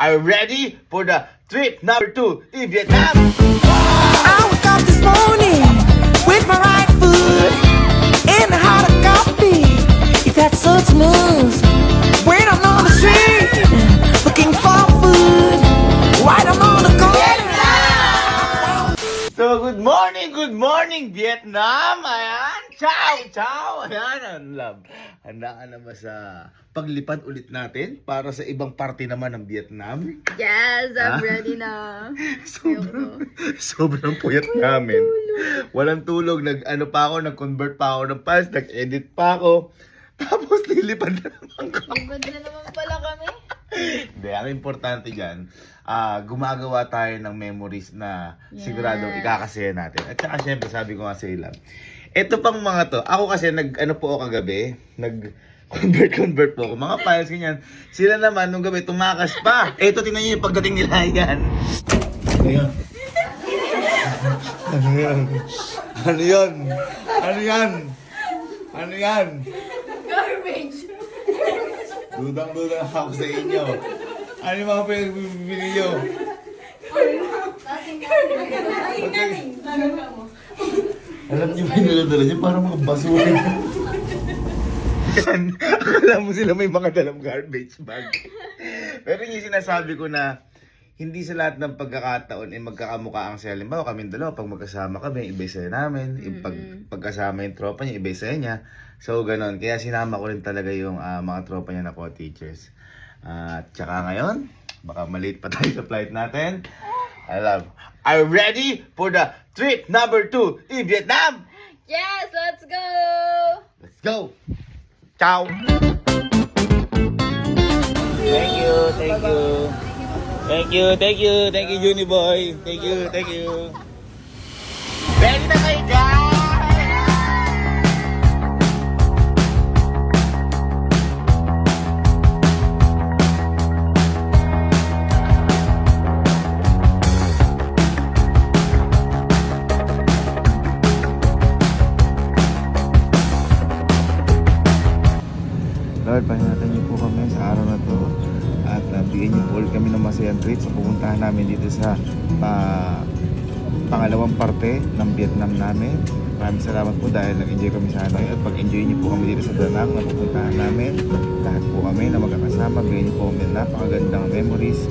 Are you ready for the trip number 2 in Vietnam? I woke up this morning with my right foot and a hot coffee. If that so smooth, when I'm on the street looking for food, right I'm on the corner. So, good morning Vietnam! Ayan, ciao! Ayan, ang love. Handa ka na ba sa paglipad ulit natin para sa ibang parte naman ng Vietnam? Yes, I'm ready na. Sobrang puyat namin. Walang tulog, nag-convert pa ako ng files, nag-edit pa ako. Tapos lilipad na naman ko. Libad na naman pala kami. Hindi, ang importante dyan, gumagawa tayo ng memories na siguradong ikakasaya natin. At saka syempre, sabi ko nga sa ilang, ito pang mga to, ako kasi po ako kagabi, nag-convert po ako, mga files ganyan. Sila naman, nung gabi, tumakas pa. Ito, tingnan nyo yung pagdating nila yan. Ayan. Ano yan? Garbage. Dudang-dudang ako sa inyo. Ano yung mga pinagbibili nyo? Alam niyo ba yung niladala niyo? Parang mga basura. Yan. Akala mo sila may mga dalang garbage bag. Pero yung sinasabi ko na hindi sa lahat ng pagkakataon ay magkakamukha ang sila. Halimbawa kaming dalawa, pag magkasama kami, iba sa'yo namin. Pagkasama yung tropa niya, iba sa'yo niya. So, ganon. Kaya sinama ko rin talaga yung mga tropa niya na co-teachers. At saka ngayon, baka malate pa tayo sa flight natin. Are you ready for the trip number 2 in Vietnam? Yes, let's go! Let's go! Ciao! Thank you, Juni Boy. Thank you. Ready na kayo, guys! Lord, pahinatan niyo po kami sa araw na to at bigyan niyo po ulit kami ng masayang trip sa pupuntahan namin dito sa pangalawang parte ng Vietnam namin. Maraming salamat po dahil nag-enjoy kami sa Hanoi at pag-enjoy niyo po kami dito sa Da Nang na pupuntahan namin. Lahat po kami na magkakasama, bigyan niyo po kami ng napakagandang memories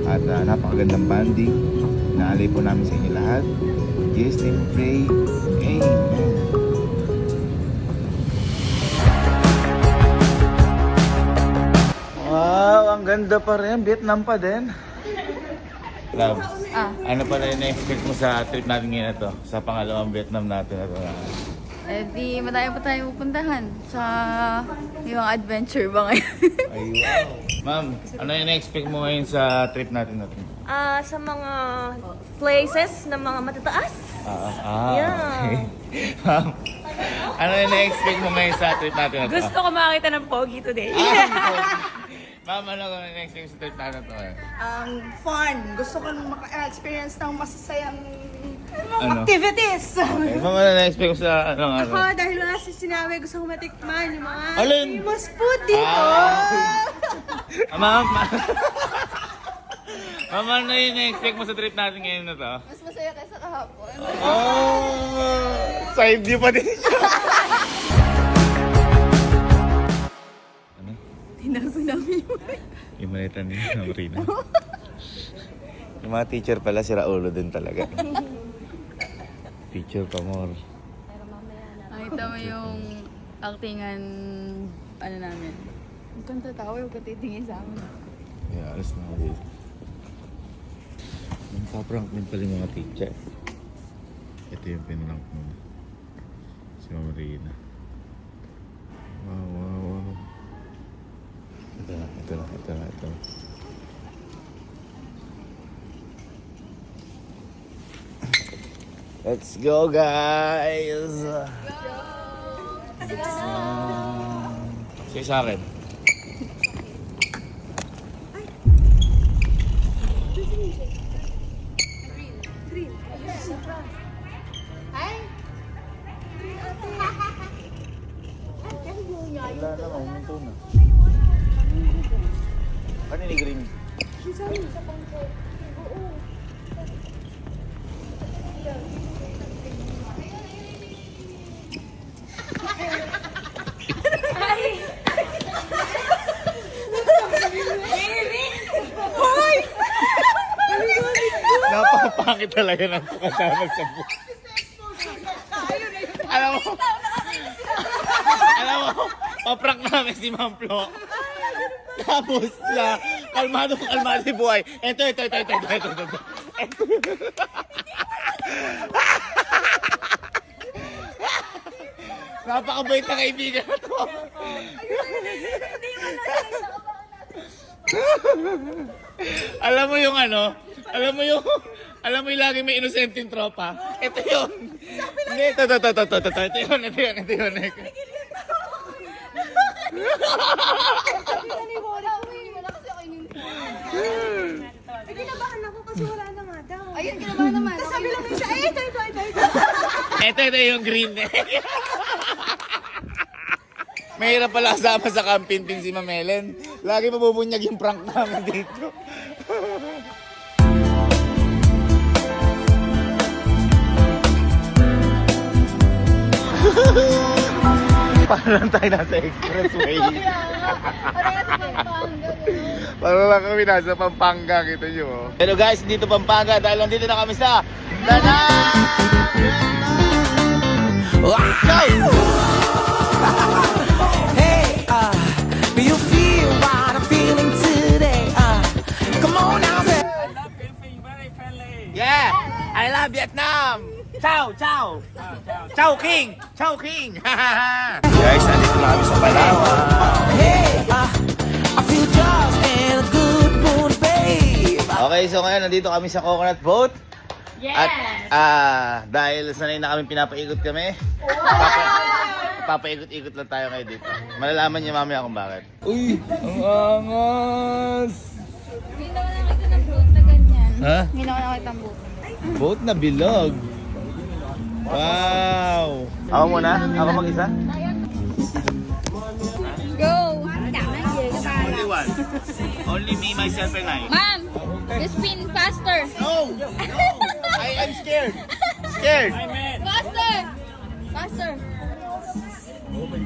at napakagandang bonding na alay po namin sa inyo lahat. In Jesus' name we pray. Amen. Wow, ang ganda pa rin. Vietnam pa din. Love, ano pala yung na-expect mo sa trip natin ngayon na to? Sa pangalawang Vietnam natin na to? Eh di, madami pa tayo pupuntahan sa yung adventure ba ngayon? Ay, wow. Ma'am, ano yung na-expect mo ngayon sa trip natin na to? Sa mga places na mga matataas. Yeah. Okay. Ma'am, ano yung na-expect mo ngayon sa trip natin na to? Gusto ko makita ng pogi today. Ma'am, ano yung na-expect mo sa trip natin na to? Fun. Gusto ko nang maka-experience ng masasayang Ano? activities. Okay, ma'am, ano na-expect mo sa ano? Ako, dahil wala si sinabi, gusto ko matikman yung mga Alin? famous food dito. Ma'am, ma'am, ano yung na-expect mo sa trip natin ngayon na to? Mas masaya kaysa kahapon. Side view pa din siya. Ano? Tinago namin Yung malita ni Marina. Yung mga teacher pala, sira ulo din talaga. Teacher pa more. Nakita mo yung actingan, namin. Huwag kang tatawa, huwag kang titingin sa amin. Yeah, alas na ako dito. Nagpa-prank din pala yung mga teacher. Ito yung pinrank mo. Si Mama Rina. Wow. Ito na. Let's go, guys! Sige sa akin. Wala na, umunto na. Ano ni Green? pangit talaga ng kasama sa book. Alam mo, paprank namin si Ma'am Flo. Tapos siya, kalmado si buhay. Ito. Napakabait na kaibigan na to. Alam mo yung lagi may inosenteng tropa. Ito yun. Hindi, ito yun. Kinabahan ako kasi wala na nga daw. Ayun, kinabahan naman. Tapos sabi lang siya, ito. Ito yung green. Mahirap pala kasama sa camping team si Ma'am Ellen. Lagi mabubunyag yung prank namin dito. Parang tayo nasa expressway. Parang lang kami nasa Pampanga, kita nyo. Oh. Pero guys, dito Pampanga dahil nandito na kami sa Danang! Hey, do you feel what I'm feeling today? Come on now, say. Yeah! I love Vietnam! Ciao! Ciao King! Guys, nandito na kami sa Palawan. Hey, I feel just in a good mood, babe. Okay, so ngayon nandito kami sa Coconut Boat. Yes! At dahil sanay na kami pinapaikot kami, papaikot-ikot lang tayo ngayon dito. Malalaman niyo mamaya kung bakit. Uy! Ang angas! Hindi naman nakita ng boat na ganyan. Ha? Hindi naman nakita ng boat. Boat na bilog. Wow! Ako muna? Ako mag-isa? Go! Only one. Only me, myself, and I. Ma'am! You spin faster! No! I'm scared. Scared. Faster!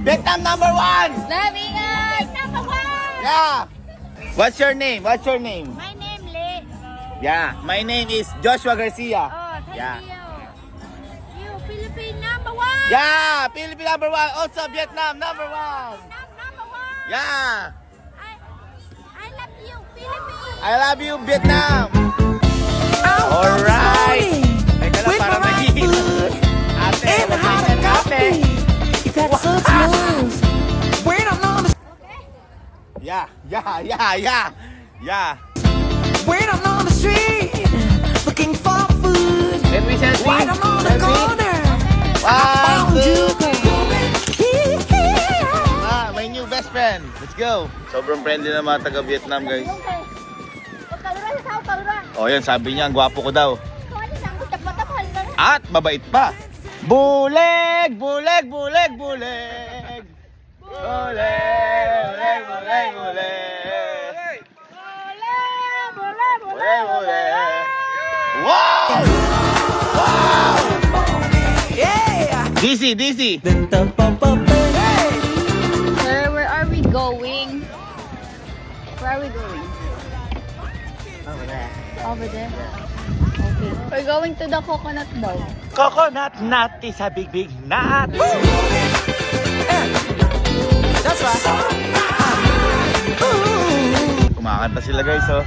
Vietnam number 1! Labi nga! Number 1! Yeah! What's your name? My name Lee. Yeah, my name is Joshua Garcia. Oh, thank Yeah. you. Philippine number 1! Yeah, Philippine number 1. Also Vietnam number 1. Number 1! Yeah, I love you, Philippines! I love you Vietnam. Out Alright. Teka lang, with para my right mahilo. foot Ate, in the hot mag-ingat ate. coffee. If that's so smooth, when I'm on the Yeah. when I'm on the street looking for food, Let me selfie. while I'm on the corner, One, found you. two. My new best friend. Let's go. Sobrang friendly na mga taga-Vietnam, guys. Oh, yan, sabi niya, ang gwapo ko daw. At mabait pa. Buleg! Buleg! Buleg! Buleg! Buleg! Buleg! Buleg! Buleg! Buleg! Buleg! Wow! Wow! Yeah. DC! Sir, where are we going? Where are we going? Over there? Okay. We're going to the coconut daw. Coconut nut is a big, big nut. That's right. Kumakanta sila, guys, oh.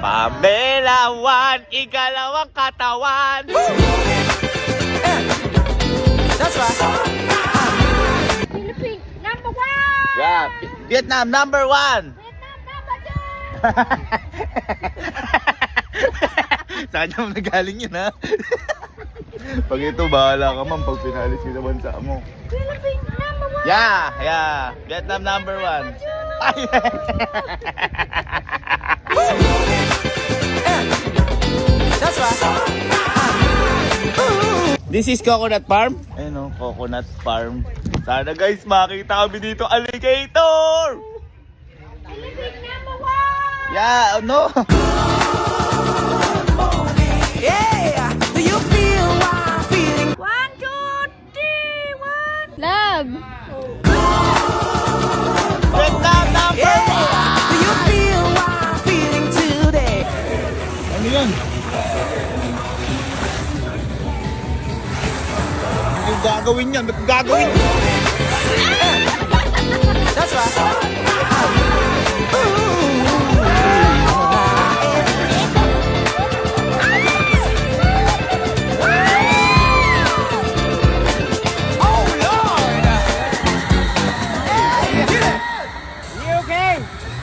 Pamelawan, igalawang katawan. That's right. Philippines number 1! Yeah, Vietnam number 1. Vietnam number 2! Saan naman nagaling yun, ha? Pag ito, bahala ka man pag pinalis kita bansa mo. Philippines number 1! Yeah. Vietnam number 1. That's right. This is Coconut Farm. Ayun, oh, Coconut Farm. Sana, guys, makita kami dito. Alligator! Philippines number 1! Yeah, no. Yeah. Do you feel what I'm feeling? 1, 2, 3, 1! Love! Vietnam number 1. Yeah. Do you feel what I'm feeling today? Ano yun? gagawin yan. Ba't gagawin? That's right.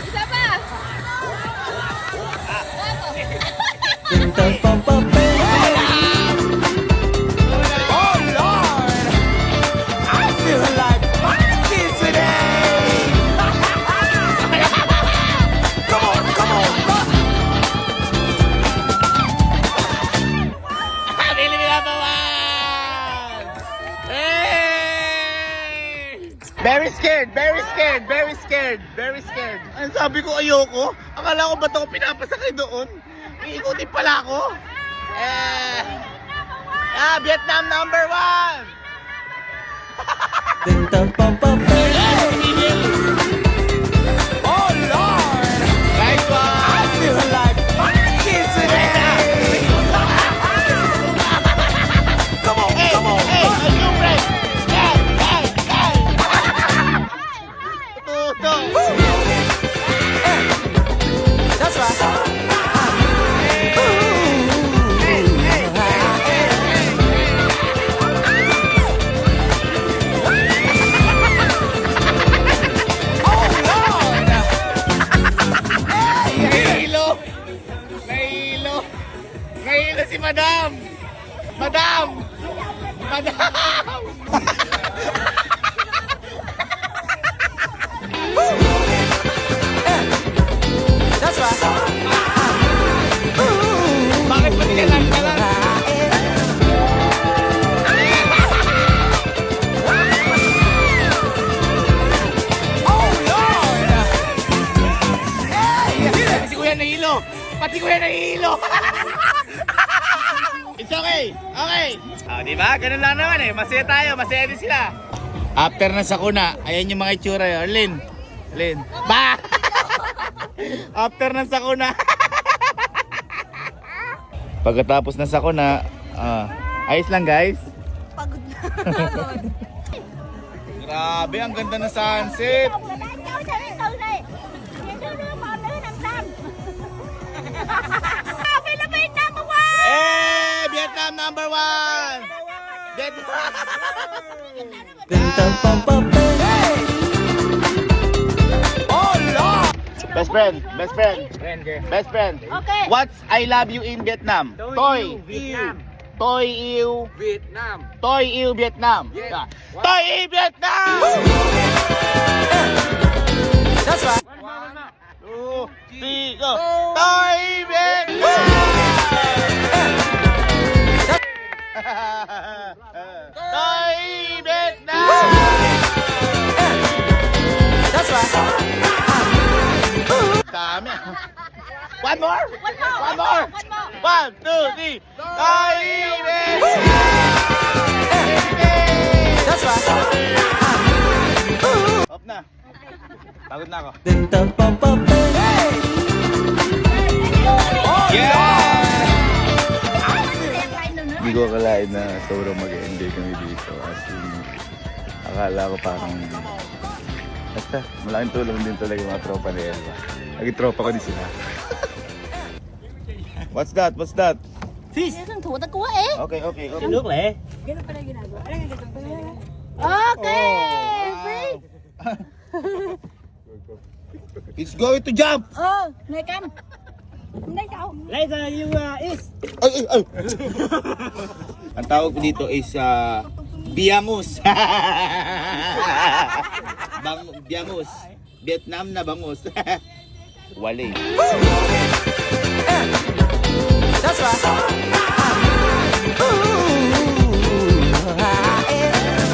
Isa pa! Oh Lord, I feel like fighting today. Come on, come on. Very scared, very scared, very scared, very scared. Ang sabi ko ayoko. Akala ko ba't ako pinapasakay doon? Iikutin pala ako. Vietnam number 1! Oh Lord, Nice one! I feel like fighting today. Come on, come on. Hey, on your break! Hey, hey, hey! Tuto! That's right. Nahilo! Nahilo! Nahilo si Madam! Madam! Madam! That's right. Bakit ba nilalang ka lang? Oh Lord. Pati si Kuya nahilo! Pati Kuya nahilo! It's okay! Okay! Diba? Ganun lang naman eh. Masaya tayo. Masaya din sila. After na sakuna, ayan yung mga itsura yun. Lin! Lin! Ba! After na sakuna. Pagkatapos na sakuna, ayos lang guys. Pagod na. Grabe, ang ganda ng sunset. Vietnam number 1! Vietnam! Oh Lord. Best friend, best friend, best friend. Okay. What's I love you in Vietnam? Toy Vietnam. Toy yêu Vietnam. Toy yêu Vietnam. Yeah. Toy yêu Vietnam. That's right. 2, 3, go. Toy Vietnam. Toy Vietnam. That's right. Dami. One more. One more. 1, 2, 3. Toy Vietnam. That's right. Off na. Pagod na ako. Hindi ko akalain na sobrang mag-enjoy kami dito. As in, akala ko parang... Basta, malaking tulong din talaga yung mga tropa ni Elva. Naging tropa ko din sila. What's that? What's that? Thủ ta của em. Okay, okay, okay. Nước lẹ. Okay. It's going to jump! Này canh. Đây cậu. Later you is. Ay, ay, ay! Ang tawag ko dito is biangus. Biangus. Vietnam na bangus. Wale. That's right.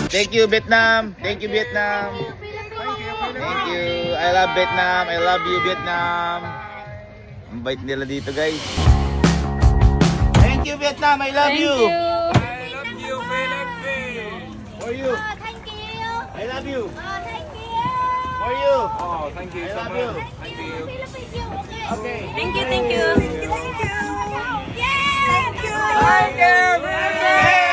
Thank you, Vietnam. Thank you, Vietnam. Thank you. I love Vietnam. I love you, Vietnam. Ang bait nila dito, guys. Thank you, Vietnam. I love Thank you. you! For you. Thank you. I love you. Thank you. For you. Oh, thank you I so love much. you. Thank you. Okay. Thank you, thank you. Yeah. Thank you. Hey!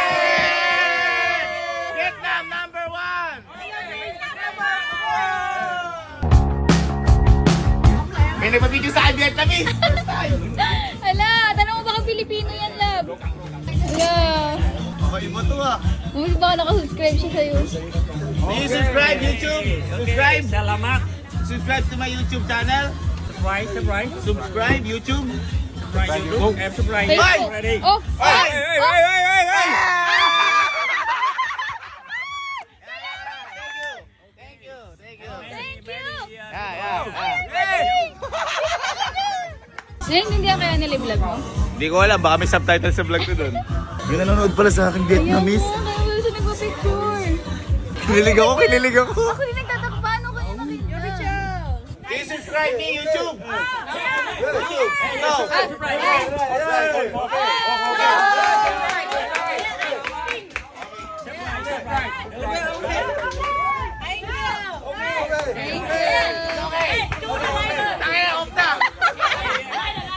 nagpa-video sa akin Vietnamese. Hala, tanong mo baka Pilipino yan, love. Hala. Okay, iba to ah. Baka nakasubscribe siya sa'yo. Do you subscribe YouTube? Subscribe? Salamat. Subscribe to my YouTube channel? Subscribe. Subscribe YouTube? Subscribe YouTube. Subscribe. Facebook. Ready. Oh! Ay! Hey. Thank you. Thank you! Naiintindihan kaya nila yung vlog mo? Hindi ko alam, baka may subtitle sa vlog ko doon. May nanonood pala sa akin Vietnamese. Kaya wala siya nagpa-picture. Kinilig ako. Ako yung nagtatakpa, paano kayo nakita? Please subscribe me YouTube. YouTube. No.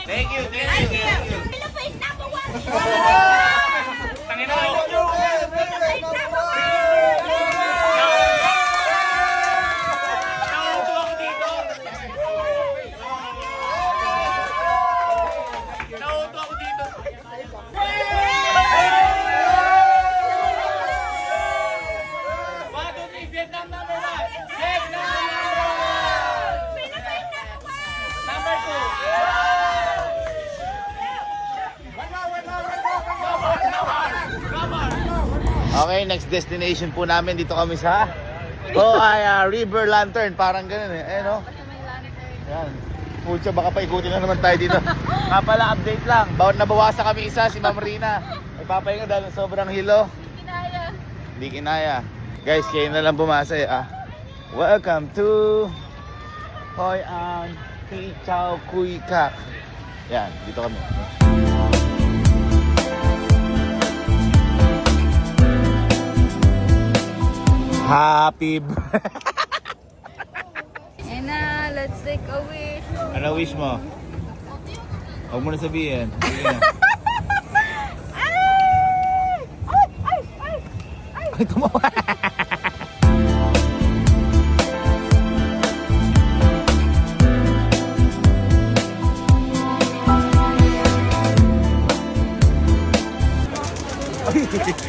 Thank you. Okay, next destination po namin. Dito kami sa River Lantern. Parang ganun eh. Ayan o. Ayan. Pucha, baka paikutin na naman tayo dito. Nga pala, update lang. Nabawasan kami isa, si Ma'am Rina. Nagpapahinga dahil sobrang hilo. Hindi kinaya. Guys, kayo na lang bumasa eh. Welcome to Hoi An Thi Chau Kui Kak. Yan, dito kami. Happy And let's take a wish. Ano wish mo? Huwag mo na sabihin. Ay, tumawa.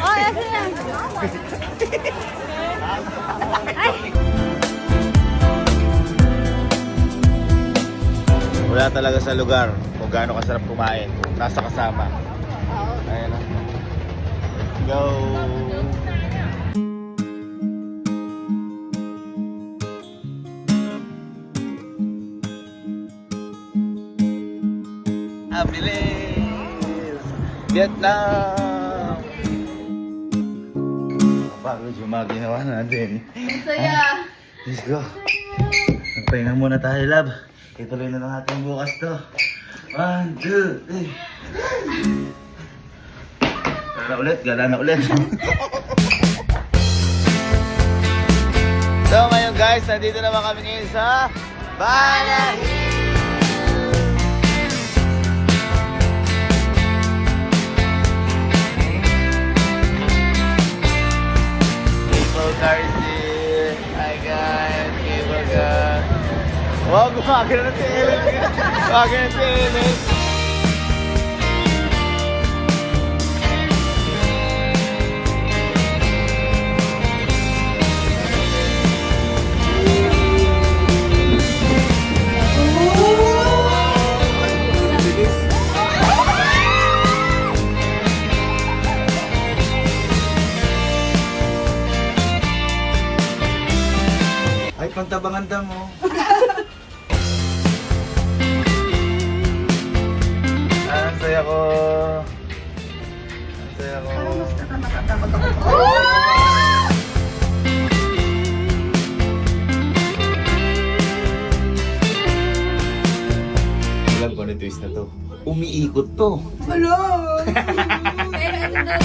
Oh, yes, yan. Wala talaga sa lugar kung gaano kasarap kumain kung nasa kasama. Ayan na. Go! Abilis! Vietnam! Pagod yung mga ginawa natin. Saya. Let's go. Magpahinga muna tayo, love. Ituloy na lang natin bukas to. 1, 2, 3. Gala na ulit. So ngayon guys, nandito naman kami ngayon sa Banahaw. Cable Garcia. Hi guys, Cable Garcia. Wow, gumagana na si Ellen. Gumagana si Ellen. Ay, pantabanganda mo. Ang saya ko. Ang saya ko. Alam ko na twist na to. Umiikot to. Pero ano daw?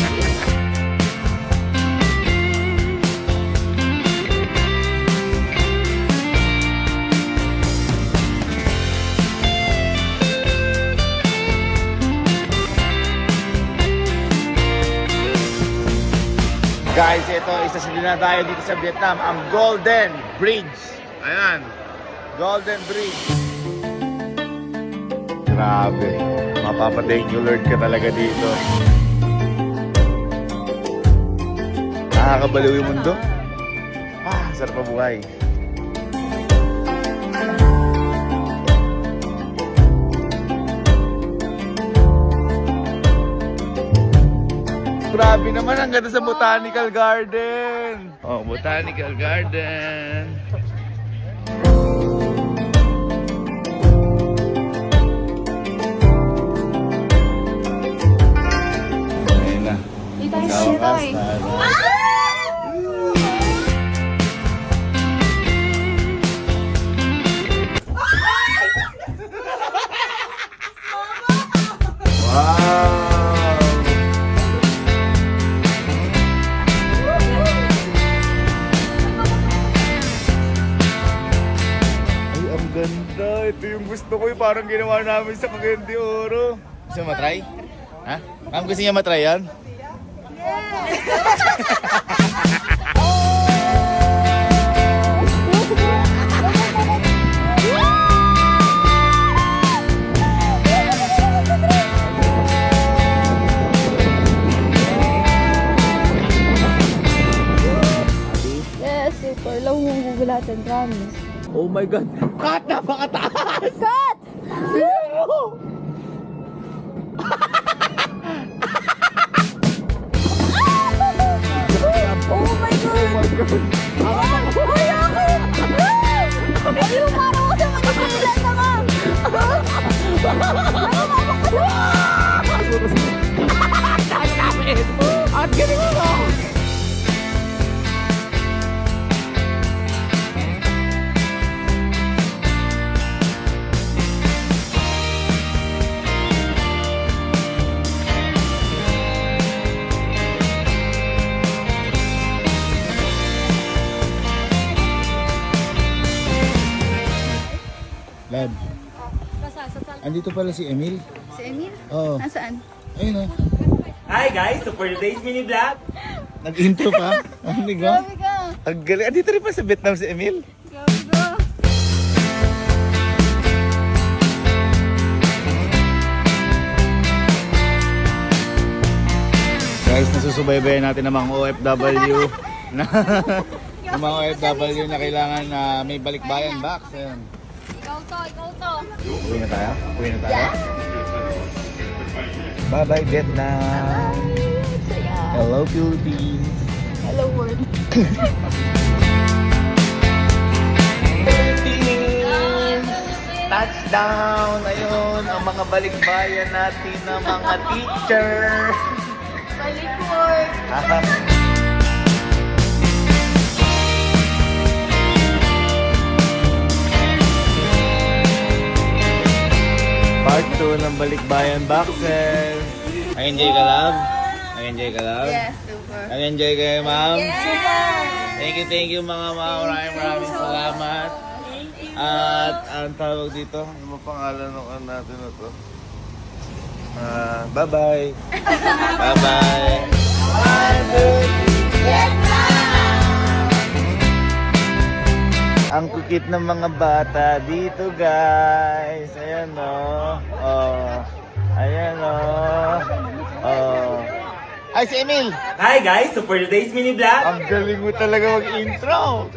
Guys, ito isa sa dinadayo dito sa Vietnam, ang Golden Bridge. Ayan, Golden Bridge. Grabe. Mapapa-thank you Lord ka talaga dito. Nakakabaliw yung mundo. Sarap mabuhay. Grabe naman, ang ganda sa Botanical Garden. Oh, Botanical Garden. Ayun na. Kawakas na. Wow! Ay, ang ganda. Ito yung gusto ko. Yung parang ginawa namin sa Cagayan de Oro. Gusto mo matry? Ha? Ma'am, gusto niya matry yan? Yes, super. Lang yung gugulatan, promise. Oh my God! Kat! Napakataas! Cut! Oh my God! Ay, ako! Ay, yung parang ako sa Manila naman! At galing mo! Lab. Andito pala si Emil. Si Emil? Oo. Nasaan? Ayun o. Hi guys, Super Days Mini Vlog. Nag-intro pa. Ano ba? Grabe ka! Ang galing. Andito rin pa sa Vietnam si Emil. Grabe ka! Guys, nasusubaybayan natin ng mga OFW na ng mga OFW na kailangan na may balikbayan box. Ayan. Ikaw to! Uwi na tayo? Uwi na tayo? Bye-bye Vietnam! Saya! Hello Philippines! Hello world! Philippines! Touchdown! Ayun, ang mga balikbayan natin na mga teacher! Balik work! Part 2 ng balikbayan boxes! Nag-enjoy ka, love? Nag-enjoy ka, love? Yes, super! Nag-enjoy kayo, ma'am? Super! Thank you mga maraming salamat. At ang tawag dito, ano pangalan ng natin na to? Bye-bye. Bye-bye. Ang kukit ng mga bata dito, guys. Ayan o. Oh. Ayan o. Oh. Ay, si Emil! Hi guys, Super Days Mini Vlog. Ang galing mo talaga mag-intro!